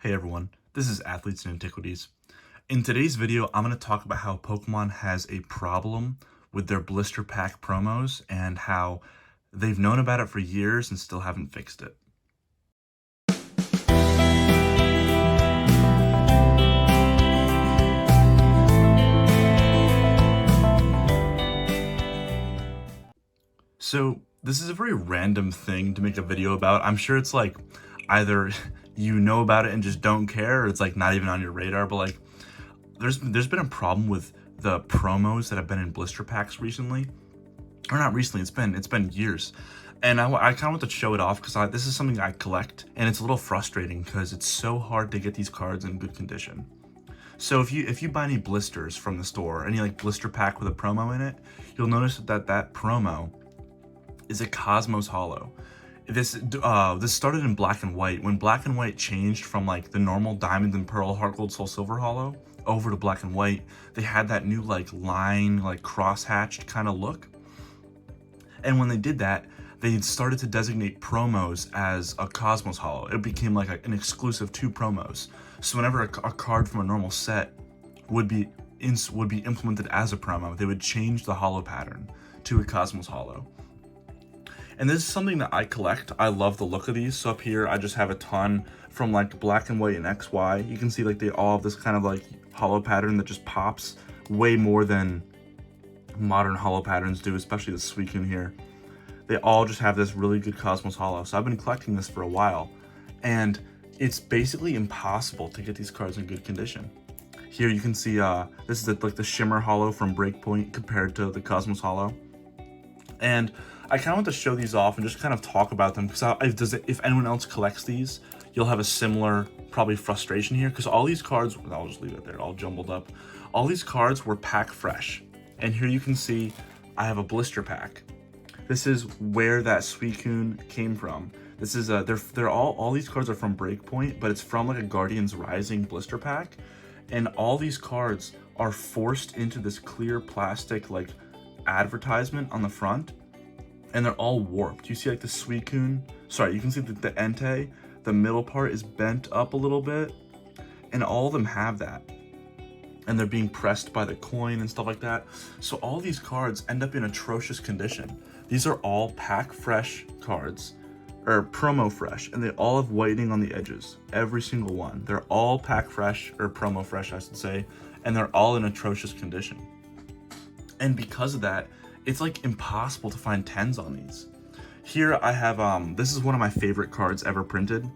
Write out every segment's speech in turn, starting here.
Hey everyone, this is Athletes and Antiquities. In today's video, I'm going to talk about how Pokemon has a problem with their blister pack promos and how they've known about it for years and still haven't fixed it. So this is a very random thing to make a video about. I'm sure it's like either you know about it and just don't care, or it's like not even on your radar, but like there's been a problem with the promos that have been in blister packs recently. Or not recently, it's been years. And I kind of want to show it off because this is something I collect, and it's a little frustrating because it's so hard to get these cards in good condition. So if you buy any blisters from the store, any like blister pack with a promo in it, you'll notice that promo is a Cosmos Holo. This started in black and white. When black and white changed from like the normal Diamond and Pearl Heart Gold Soul Silver Holo over to black and white, they had that new like line, like cross-hatched kind of look. And when they did that, they started to designate promos as a Cosmos Holo. It became like an exclusive to promos. So whenever a card from a normal set would be implemented as a promo, they would change the holo pattern to a Cosmos Holo. And this is something that I collect. I love the look of these. So up here, I just have a ton from like black and white and XY. You can see like they all have this kind of like holo pattern that just pops way more than modern holo patterns do, especially the Suicune here. They all just have this really good Cosmos Holo. So I've been collecting this for a while, and it's basically impossible to get these cards in good condition. Here you can see this is like the Shimmer Holo from Breakpoint compared to the Cosmos Holo. And I kind of want to show these off and just kind of talk about them because if anyone else collects these, you'll have a similar probably frustration here because all these cards, I'll just leave it there, all jumbled up. All these cards were pack fresh. And here you can see I have a blister pack. This is where that Suicune came from. This is they're all these cards are from Breakpoint, but it's from like a Guardians Rising blister pack. And all these cards are forced into this clear plastic like advertisement on the front, and they're all warped. You see like the Suicune, sorry, you can see the Entei, the middle part is bent up a little bit, and all of them have that. And they're being pressed by the coin and stuff like that. So all these cards end up in atrocious condition. These are all pack fresh cards, or promo fresh, and they all have whitening on the edges. Every single one. They're all pack fresh, or promo fresh, I should say, and they're all in atrocious condition. And because of that, it's like impossible to find 10s on these. Here I have, this is one of my favorite cards ever printed.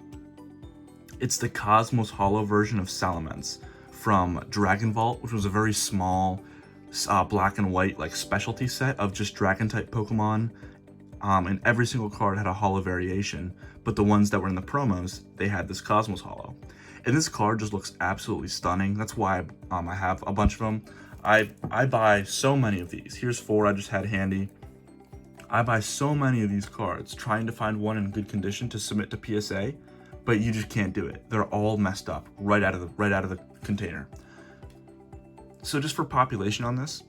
It's the Cosmos Holo version of Salamence from Dragon Vault, which was a very small black and white like specialty set of just dragon type Pokemon, and every single card had a holo variation, but the ones that were in the promos, they had this Cosmos Holo. And this card just looks absolutely stunning. That's why I have a bunch of them. I buy so many of these. Here's 4 I just had handy. I buy so many of these cards trying to find one in good condition to submit to PSA, but you just can't do it. They're all messed up right out of the container. So just for population on this,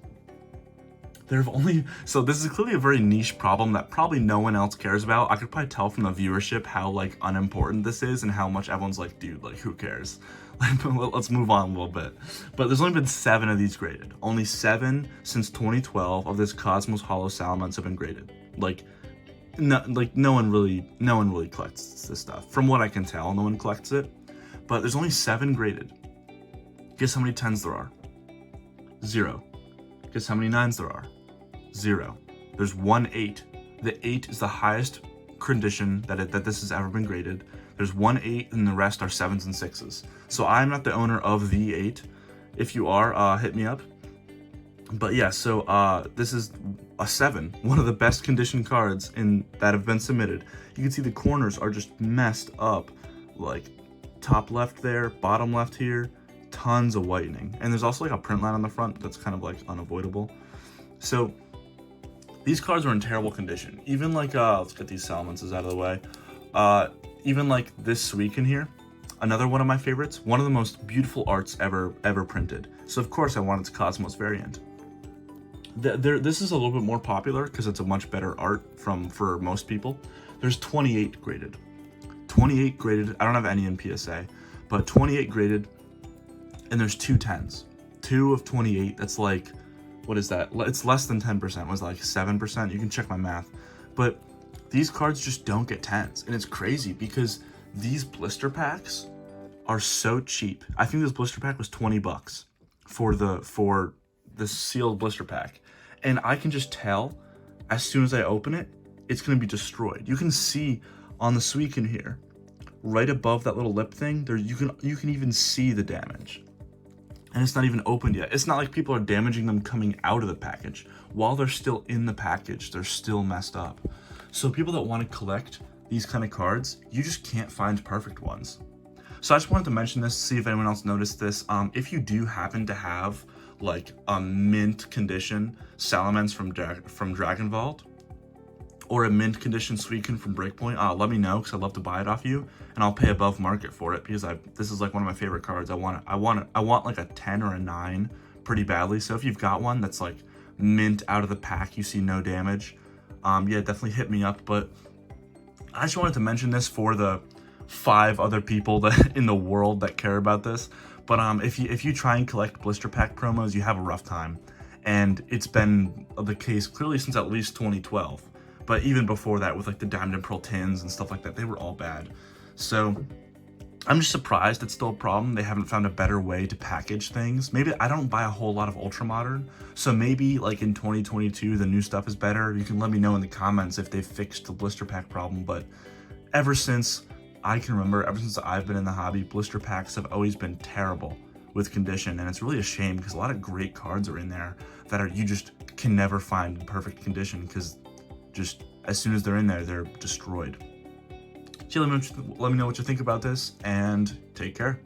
so this is clearly a very niche problem that probably no one else cares about. I could probably tell from the viewership how like unimportant this is and how much everyone's like, dude, like who cares? Like, let's move on a little bit. But there's only been 7 of these graded. Only 7 since 2012 of this Cosmos Holo Salamence have been graded. No one really collects this stuff. From what I can tell, no one collects it. But there's only 7 graded. Guess how many 10s there are? 0. Guess how many 9s there are? 0. There's 1 8. The 8 is the highest condition that this has ever been graded. There's 1 8, and the rest are 7s and 6s. So I'm not the owner of the 8. If you are, hit me up. But yeah, so this is a 7, one of the best conditioned cards that have been submitted. You can see the corners are just messed up, like top left there, bottom left here, tons of whitening. And there's also like a print line on the front that's kind of like unavoidable. So these cards are in terrible condition. Even like, let's get these Salamences out of the way. Even like this Suicune here, another one of my favorites, one of the most beautiful arts ever printed. So of course I wanted its Cosmos variant. This is a little bit more popular because it's a much better art for most people. There's 28 graded. 28 graded. I don't have any in PSA, but 28 graded, and there's 2 10s. 2 of 28, that's like, what is that? It's less than 10%, was like 7%, you can check my math. But these cards just don't get 10s, and it's crazy because these blister packs are so cheap. I think this blister pack was 20 bucks for the sealed blister pack. And I can just tell as soon as I open it, it's gonna be destroyed. You can see on the Suicune here, right above that little lip thing, there you can even see the damage. And it's not even opened yet. It's not like people are damaging them coming out of the package. While they're still in the package, they're still messed up. So people that want to collect these kind of cards, you just can't find perfect ones. So I just wanted to mention this, see if anyone else noticed this. If you do happen to have like a mint condition Salamence from Dragon Vault, or a mint condition Suicune from Breakpoint, let me know, because I'd love to buy it off you, and I'll pay above market for it, because this is like one of my favorite cards. I want like a 10 or a 9 pretty badly. So if you've got one that's like mint out of the pack, you see no damage, yeah, definitely hit me up. But I just wanted to mention this for the 5 other people that in the world that care about this. But if you try and collect blister pack promos, you have a rough time, and it's been the case clearly since at least 2012. But even before that, with like the Diamond and Pearl tins and stuff like that, they were all bad. So I'm just surprised it's still a problem. They haven't found a better way to package things. Maybe I don't buy a whole lot of Ultra Modern, so maybe like in 2022 the new stuff is better. You can let me know in the comments if they've fixed the blister pack problem. But ever since I can remember, ever since I've been in the hobby, blister packs have always been terrible with condition, and it's really a shame because a lot of great cards are in there that you just can never find in perfect condition, because just as soon as they're in there, they're destroyed. So let me know what you think about this, and take care.